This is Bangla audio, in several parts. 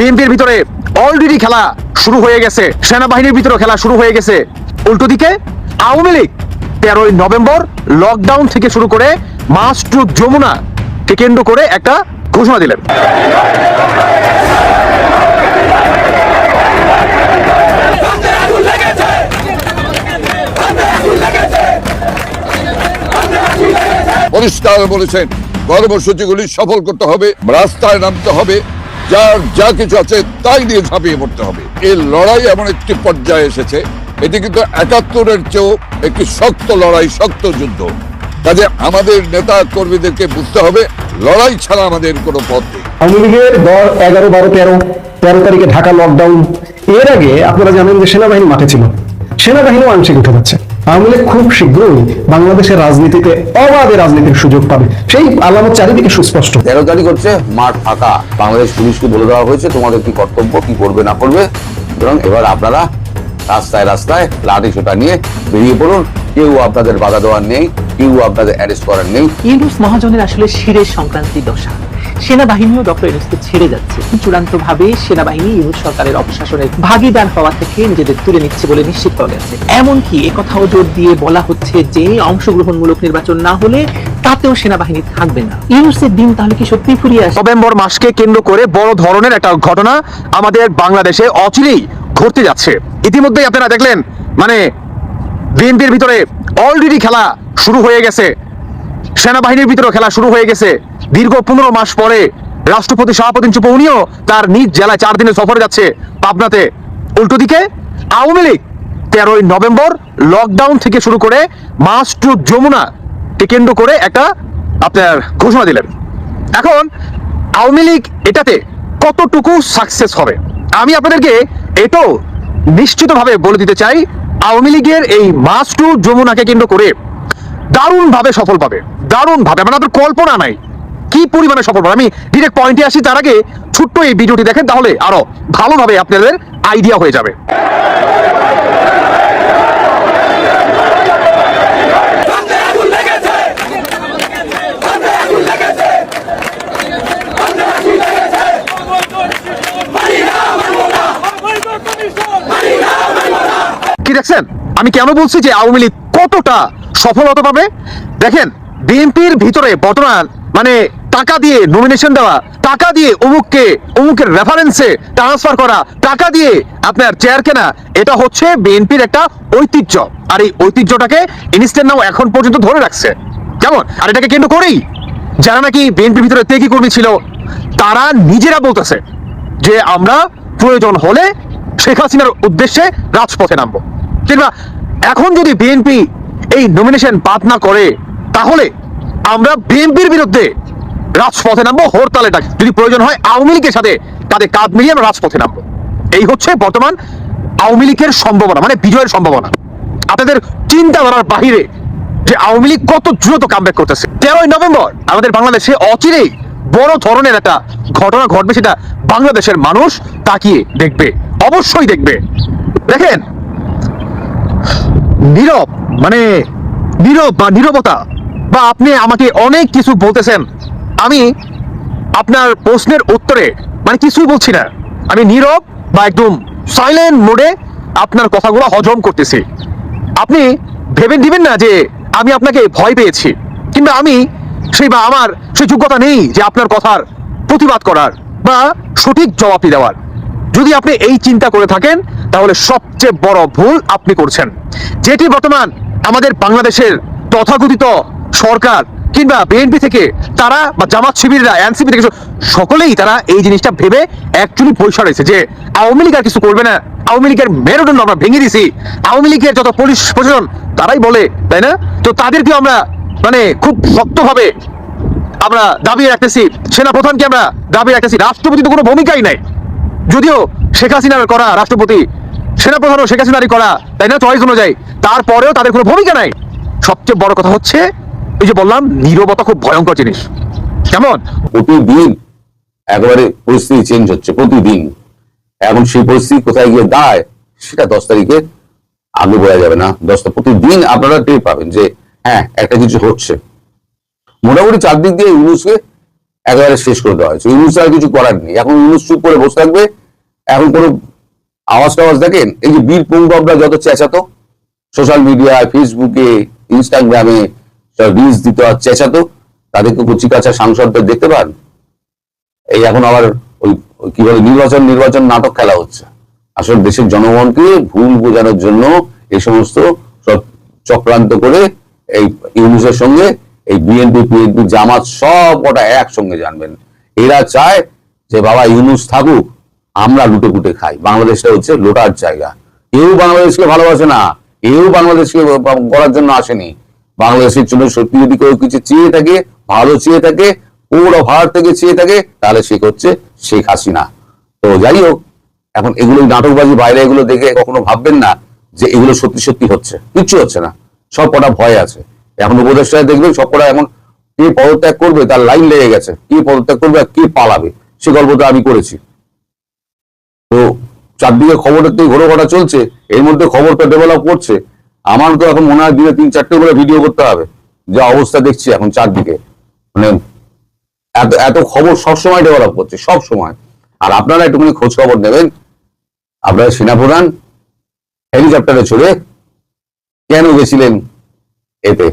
বিএনপির ভিতরে অলরেডি খেলা শুরু হয়ে গেছে, সেনাবাহিনীর ভিতরে খেলা শুরু হয়ে গেছে। উল্টো দিকে আওয়ামী লীগ 13ই নভেম্বর লকডাউন থেকে শুরু করে মাস টু যমুনা কে কেন্দ্র করে একটা ঘোষণা দিলেন। পরিষ্কার বলেছেন কর্মসূচিগুলি সফল করতে হবে, রাস্তায় নামতে হবে, যার যা কিছু আছে তাই নিয়ে ঝাঁপিয়ে পড়তে হবে। এই লড়াই এমন একটি পর্যায়ে এসেছে, এটি কিন্তু ৭১-এর চেয়েও একটি শক্ত লড়াই, শক্ত যুদ্ধ। কাজে আমাদের নেতা কর্মীদেরকে বুঝতে হবে লড়াই ছাড়া আমাদের কোনো পথ নেই। আওয়ামী লীগের 11, 12, 13 তারিখে ঢাকা লকডাউন, এর আগে আপনারা জানেন যে সেনাবাহিনী মাঠে ছিল, সেনাবাহিনীও আংশিক উঠে যাচ্ছে। আওয়ামী লীগ খুব শীঘ্রই বাংলাদেশের রাজনীতিতে অবাধে রাজনীতির সুযোগ পাবে, সেই আলামত চারিদিকে সুস্পষ্ট। 13 তারিখ হচ্ছে মাঠ ফাঁকা, বাংলাদেশ পুলিশকে বলে দেওয়া হয়েছে তোমাদের কি কর্তব্য, কি করবে না করবে। সুতরাং এবার আপনারা রাস্তায় রাস্তায় লাঠি সোটা নিয়ে বেরিয়ে পড়ুন, কেউ আপনাদের বাধা দেওয়ার নেই, কেউ আপনাদের অ্যারেস্ট করার নেই। ইউনূস মহাজনের আসলে শিরের সংক্রান্তি দশা, সেনাবাহিনীও ডক্টর ইউনূসকে ছেড়ে যাচ্ছে। চূড়ান্ত ভাবে সেনাবাহিনী ইউনূস সরকারের অপশাসনের ভাগিদার হওয়া থেকে নিজেদের তুলে নিচ্ছে বলে নিশ্চিত করা গেছে। এমনকি একথাও জোর দিয়ে বলা হচ্ছে যে অংশগ্রহণমূলক নির্বাচন না হলে তাতেও সেনাবাহিনী থাকবে না। ইউনূসের দিন তাহলে কি সত্যি ফুরিয়ে আসে? নভেম্বর মাসকে কেন্দ্র করে বড় ধরনের একটা ঘটনা আমাদের বাংলাদেশে অচিরেই ঘটতে যাচ্ছে। ইতিমধ্যেই আপনারা দেখলেন, মানে বিএনপির ভিতরে অলরেডি খেলা শুরু হয়ে গেছে, সেনাবাহিনীর ভিতরে খেলা শুরু হয়ে গেছে। দীর্ঘ 15 মাস পরে রাষ্ট্রপতি শাহাবুদ্দিন চুপ্পু উনিও তার নিজ জেলায় 4 দিনের সফরে যাচ্ছে পাবনাতে। উল্টো দিকে আওয়ামী লীগ 13ই নভেম্বর লকডাউন থেকে শুরু করে মাস টু যমুনা কে কেন্দ্র করে একটা আপনার ঘোষণা দিলেন। এখন আওয়ামী লীগ এটাতে কতটুকু সাকসেস হবে আমি আপনাদেরকে এটাও নিশ্চিতভাবে বলে দিতে চাই। আওয়ামী লীগের এই মাস টু যমুনাকে কেন্দ্র করে দারুণ ভাবে সফল পাবে, দারুণ ভাবে, মানে আপনার কল্পনা নাই কি পরিমাণে সফল পাবে। আমি ডিরেক্ট পয়েন্টে আসি, তার আগে ছোট্ট এই ভিডিওটি দেখেন, তাহলে আরো ভালোভাবে আপনাদের আইডিয়া হয়ে যাবে। কি দেখছেন, আমি কেন বলছি যে আওয়ামী লীগ কতটা সফলতা পাবে? দেখেন, বিএনপির ভিতরে বর্তমান মানে টাকা দিয়ে নমিনেশন দেওয়া, টাকা দিয়ে অমুকের রেফারেন্সে ট্রান্সফার করা, টাকা দিয়ে আপনার চেয়ার কেনা, এটা হচ্ছে বিএনপির একটা ঐতিহ্য। আর এই ঐতিহ্যটাকে ইনস্ট্যান্ট নাও এখন পর্যন্ত ধরে রাখছে। কেমন? আর এটাকে কেন্দ্র করেই যারা নাকি বিএনপির ভিতরে তেকি কর্মী ছিল, তারা নিজেরা বলতেছে যে আমরা প্রয়োজন হলে শেখ হাসিনার উদ্দেশ্যে রাজপথে নামবো। কিংবা এখন যদি বিএনপি এই নমিনেশন বাদ না করে, তাহলে আমরা বিএনপির বিরুদ্ধে রাজপথে নামবো, হরতালেটা যদি প্রয়োজন হয় আওয়ামী লীগের সাথে তাদের কাঁধ মিলিয়ে আমরা রাজপথে নামবো। এই হচ্ছে বর্তমান আওয়ামী লীগের সম্ভাবনা, মানে বিজয়ের সম্ভাবনা। আপনাদের চিন্তাধারার বাহিরে যে আওয়ামী লীগ কত দ্রুত কামব্যাক করতেছে। 13ই নভেম্বর আমাদের বাংলাদেশে অচিরেই বড় ধরনের একটা ঘটনা ঘটবে, সেটা বাংলাদেশের মানুষ তাকিয়ে দেখবে, অবশ্যই দেখবে। দেখেন, নীরব মানে নীরব বা নীরবতা, বা আপনি আমাকে অনেক কিছু বলতেছেন, আমি আপনার প্রশ্নের উত্তরে মানে কিছুই বলছি না, আমি নীরব বা একদম সাইলেন্ট মোডে আপনার কথাগুলো হজম করতেছি। আপনি ভেবে দিবেন না যে আমি আপনাকে ভয় পেয়েছি, কিংবা আমি বা আমার সেই যোগ্যতা নেই যে আপনার কথার প্রতিবাদ করার বা সঠিক জবাবটি দেওয়ার। যদি আপনি এই চিন্তা করে থাকেন, তাহলে সবচেয়ে বড় ভুল আপনি করছেন। যেটি বর্তমান আমাদের বাংলাদেশের তথাকথিত সরকার কিংবা বিএনপি থেকে তারা বা জামাত শিবিররা, এনসিপি থেকে সকলেই তারা এই জিনিসটা ভেবে অ্যাকচুয়ালি পয়সা রয়েছে যে আওয়ামী লীগ আর কিছু করবে না, আওয়ামী লীগের মেরুদণ্ড আমরা ভেঙে দিছি, আওয়ামী লীগের যত পুলিশ প্রশাসন তারাই বলে, তাই না? তো তাদেরকে আমরা মানে খুব শক্তভাবে আমরা দাবি রাখতেছি, সেনাপ্রধানকে আমরা দাবি রাখতেছি। রাষ্ট্রপতি তো কোনো ভূমিকাই নাই, যদিও শেখ হাসিনার করা রাষ্ট্রপতি, সেনাপ্রধানও শেখ হাসিনারই করা, তাই না, চয়েস অনুযায়ী, তারপরেও তাদের কোনো ভূমিকা নাই। সবচেয়ে বড় কথা হচ্ছে এই যে বললাম, নীরবতা খুব ভয়ঙ্কর জিনিস। কেমন? প্রতিদিন একেবারে পরিস্থিতি চেঞ্জ হচ্ছে, প্রতিদিন। এখন সেই পরিস্থিতি কোথায় গিয়ে দাঁড়ায় সেটা 10 তারিখে আগে বলা যাবে না। প্রতিদিন আপনারা টের পাবেন যে হ্যাঁ একটা কিছু হচ্ছে। মোটামুটি চারদিক দিয়ে ইউনূসকে একেবারে শেষ করে দেওয়া হয়েছে। ইউনুস আর কিছু করার নেই, এখন ইউনুস চুপ করে বসে থাকবে। এখন কোনো আওয়াজ টাওয়াজ দেখেন, এই যে বীর পুঙ্গবরা যত চেঁচাতো সোশ্যাল মিডিয়ায়, ফেসবুকে, ইনস্টাগ্রামে রিলস দিত আর চেঁচাতো, তাদেরকে কুচিকাচা সাংসদদের দেখতে পান? এই এখন আবার ওই কি বলে নির্বাচন নাটক খেলা হচ্ছে। আসলে দেশের জনগণকে ভুল বোঝানোর জন্য এই সমস্ত সব চক্রান্ত করে এই ইউনুসের সঙ্গে এই বিএনপি পিএনপি জামাত সব কটা একসঙ্গে জানবেন। এরা চায় যে বাবা ইউনুস থাকুক, আমরা লুটে পুটে খাই। বাংলাদেশটা হচ্ছে লোটার জায়গা। কেউ বাংলাদেশকে ভালোবাসে না, কেউ বাংলাদেশকে করার জন্য আসেনি। বাংলাদেশের জন্য সত্যি যদি কেউ কিছু চেয়ে থাকে, ভালো চেয়ে থাকে, পুরো ভারত থেকে চেয়ে থাকে, তাহলে সে হচ্ছে শেখ হাসিনা। তো যাই হোক, এখন এগুলো নাটকবাজি বাইরে এগুলো দেখে কখনো ভাববেন না যে এগুলো সত্যি সত্যি হচ্ছে। কিচ্ছু হচ্ছে না, সব কটা ভয় আছে। এখন উপদেষ্টায় দেখবেন সব কটা এখন কে পদত্যাগ করবে তার লাইন লেগে গেছে, কে পদত্যাগ করবে আর কে পালাবে সে গল্পটা আমি করেছি। তো চারদিকে খবরের তো ঘোরো ঘটা চলছে, এর মধ্যে খবরটা ডেভেলপ করছে। আমার তো এখন মনে হয় দিনে 3-4টে করে ভিডিও করতে হবে, যা অবস্থা দেখছি এখন চারদিকে। মানে এত এত খবর সবসময় ডেভেলপ করছে, সব সময়। আর আপনারা একটুখানি খোঁজ খবর নেবেন, আপনারা সেনাপ্রধান হেলিকপ্টারে চড়ে কেন গেছিলেন এতে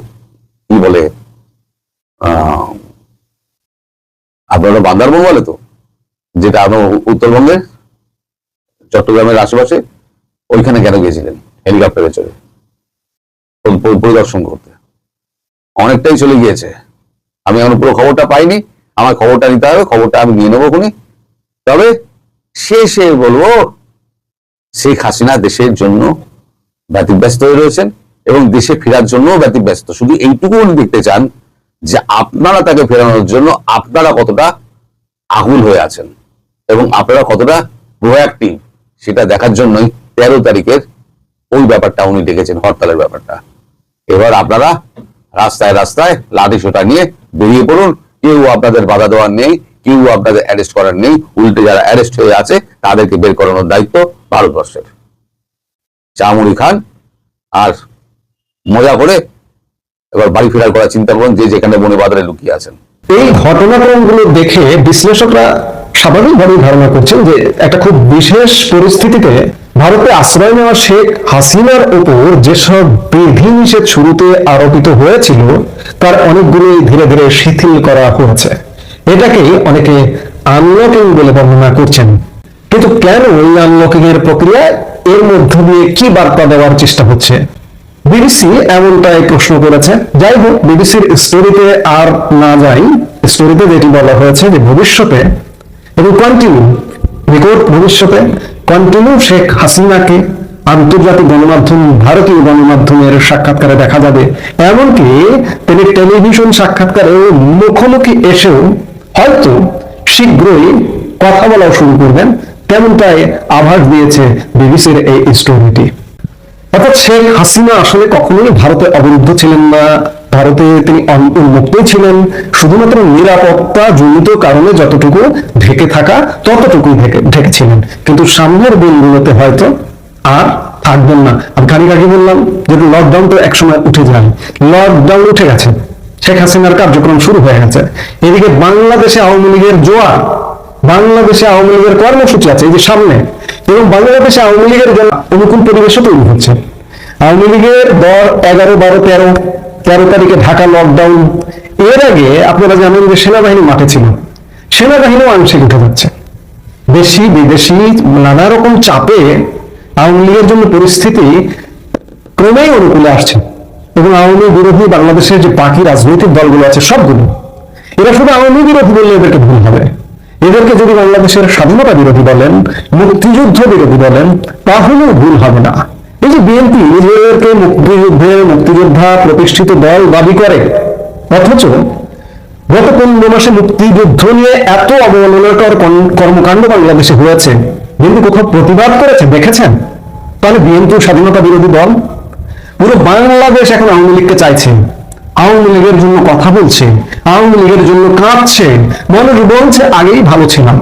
কি বলে আপনারা বান্দারবন বলে তো, যেটা আপনার উত্তরবঙ্গের চট্টগ্রামের আশেপাশে, ওইখানে কেন গিয়েছিলেন হেলিকপ্টারে চড়ে পরিদর্শন করতে? অনেকটাই চলে গিয়েছে। আমি এখন পুরো খবরটা পাইনি, আমার খবরটা নিতে হবে, খবরটা আমি নিয়ে নেবো খুনি। তবে শেষে বলবো, শেখ হাসিনা দেশের জন্য ব্যতিব্যস্ত হয়ে রয়েছেন এবং দেশে ফেরার জন্য ব্যতিব্যস্ত। শুধু এইটুকু উনি দেখতে চান যে আপনারা তাকে ফেরানোর জন্য আপনারা কতটা আকুল হয়ে আছেন এবং আপনারা কতটা প্রোঅ্যাক্টিভ, সেটা দেখার জন্যই 13 তারিখের ওই ব্যাপারটা উনি ডেকেছেন, হরতালের ব্যাপারটা। এবার আপনারা রাস্তায় রাস্তায় লাঠি সোটা নিয়ে বেরিয়ে পড়ুন। কেউ আপনাদের বাধা দেওয়ার নেই, কেউ আপনাদের অ্যারেস্ট করার নেই। উল্টে যারা অ্যারেস্ট হয়ে আছে তাদেরকে বের করানোর দায়িত্ব ভারতবর্ষের। চামুড়ি খান আর মজা করে এবার বাড়ি ফেরার করার চিন্তা করুন, যে যেখানে বনে বাজারে লুকিয়ে আছেন। এই ঘটনাক্রমগুলো দেখে বিশ্লেষকরা স্বাভাবিকভাবেই ধারণা করছেন যে একটা খুব বিশেষ পরিস্থিতিতে ভারতে আশ্রয় নেওয়া শেখ হাসিনার উপর যেসব বিধিনিষেধ শুরুতে আরোপিত হয়েছিল তার অনেকগুলোই ধীরে ধীরে শিথিল করা হয়েছে। এটাকেই অনেকে আনলকিং বলে বর্ণনা করছেন। কিন্তু কেন এই আনলকিং এর প্রক্রিয়া, এর মধ্য দিয়ে কি বার্তা দেওয়ার চেষ্টা হচ্ছে? বিবিসি এমনটাই প্রশ্ন করেছে। যাই হোক, বিবিসির স্টোরিতে আর না যাই। স্টোরিতে যেটি বলা হয়েছে যে ভবিষ্যতে এবং কন্টিনিউ শেখ হাসিনাকে আন্তর্জাতিক গণমাধ্যম, ভারতীয় গণমাধ্যমের সাক্ষাৎকারে দেখা যাবে। এমনকি তিনি টেলিভিশন সাক্ষাৎকারে মুখোমুখি এসেও হয়তো শীঘ্রই কথা বলা শুরু করবেন, তেমনটাই আভাস দিয়েছে বিবিসির এই স্টোরিটি। অর্থাৎ শেখ হাসিনা আসলে কখনোই ভারতে অবরুদ্ধ ছিলেন না, ভারতে তিনি উন্মুক্তই ছিলেন। শুধুমাত্র নিরাপত্তা জনিত কারণে যতটুকু ঢেকে থাকা ততটুকুই ঢেকেছিলেন, কিন্তু সামনের দিনগুলোতে হয়তো আর থাকবেন না। আমি খানিক আগে বললাম যে লকডাউন তো একসময় উঠে যায়, লকডাউন উঠে গেছে, শেখ হাসিনার কার্যক্রম শুরু হয়ে গেছে। এদিকে বাংলাদেশে আওয়ামী লীগের জোয়ার, বাংলাদেশে আওয়ামী লীগের কর্মসূচি আছে এই যে সামনে, এবং বাংলাদেশে আওয়ামী লীগের অনুকূল পরিবেশও তৈরি হচ্ছে। আওয়ামী লীগের 11, 12, 13 তারিখে ঢাকা লকডাউন। এর আগে আপনারা জানেন যে সেনাবাহিনী মাঠে ছিল, সেনাবাহিনীও আংশিক উঠে যাচ্ছে। দেশি বিদেশি নানা রকম চাপে আওয়ামী লীগের জন্য পরিস্থিতি ক্রমেই অনুকূলে আসছে এবং আওয়ামী বিরোধী বাংলাদেশের যে বাকি রাজনৈতিক দলগুলো আছে সবগুলো, এরা শুধু আওয়ামী বিরোধী বললে এদেরকে ভুল হবে। এদেরকে যদি বাংলাদেশের স্বাধীনতা বিরোধী বলেন, মুক্তিযুদ্ধ বিরোধী বলেন, তাহলেও ভুল হবে না। এই যে বিএনপি নিজেদেরকে মুক্তিযোদ্ধা প্রতিষ্ঠিত দল দাবি করে, অথচ গত 15 মাসে মুক্তিযুদ্ধ নিয়ে এত অবমাননাকর কর্মকাণ্ড বাংলাদেশে হয়েছে, বিএনপি কোথাও প্রতিবাদ করেছে দেখেছেন? তাহলে বিএনপি স্বাধীনতা বিরোধী দল। পুরো বাংলাদেশ এখন আওয়ামী লীগকে চাইছে, আওয়ামী লীগের জন্য কথা বলছে, আওয়ামী লীগের জন্য কাঁদছে। মানুষ বলছে আগেই ভালো ছিলাম।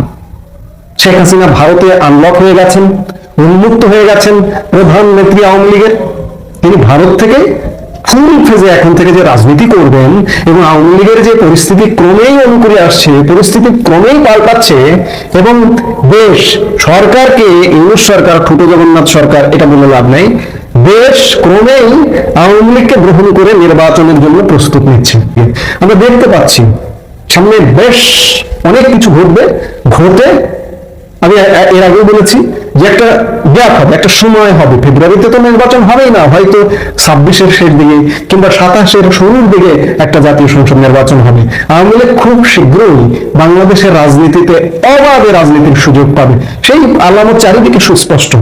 শেখ হাসিনা ভারতে আনলক হয়ে গেছেন, উন্মুক্ত হয়ে গেছেন। প্রধান নেত্রী আওয়ামী লীগের, তিনি ভারত থেকে ফুল ফেজে এখন থেকে যে রাজনীতি করবেন এবং আওয়ামী লীগের যে পরিস্থিতি ক্রমেই অনুকূলে আসছে, পরিস্থিতি ক্রমেই পাল্টাচ্ছে এবং দেশ সরকারকে, ইউনুস সরকার, ঠুটো জগন্নাথ সরকার এটা বলে লাভ নাই, দেশ ক্রমেই আওয়ামী লীগকে গ্রহণ করে নির্বাচনের জন্য প্রস্তুত নিচ্ছে। আমরা দেখতে পাচ্ছি সামনে বেশ অনেক কিছু ঘটবে, ঘটে আমি এর আগেও বলেছি যে একটা গ্যাপ হবে, একটা সময় হবে, ফেব্রুয়ারিতে তো নির্বাচন হবেই না, হয়তো 26-এর শেষ দিকে কিংবা 27-এর শুরুর দিকে একটা জাতীয় সংসদ নির্বাচন হবে। আওয়ামী লীগ খুব শীঘ্রই বাংলাদেশের রাজনীতিতে অবাধে রাজনীতির সুযোগ পাবে, সেই আলামত চারিদিকে সুস্পষ্ট।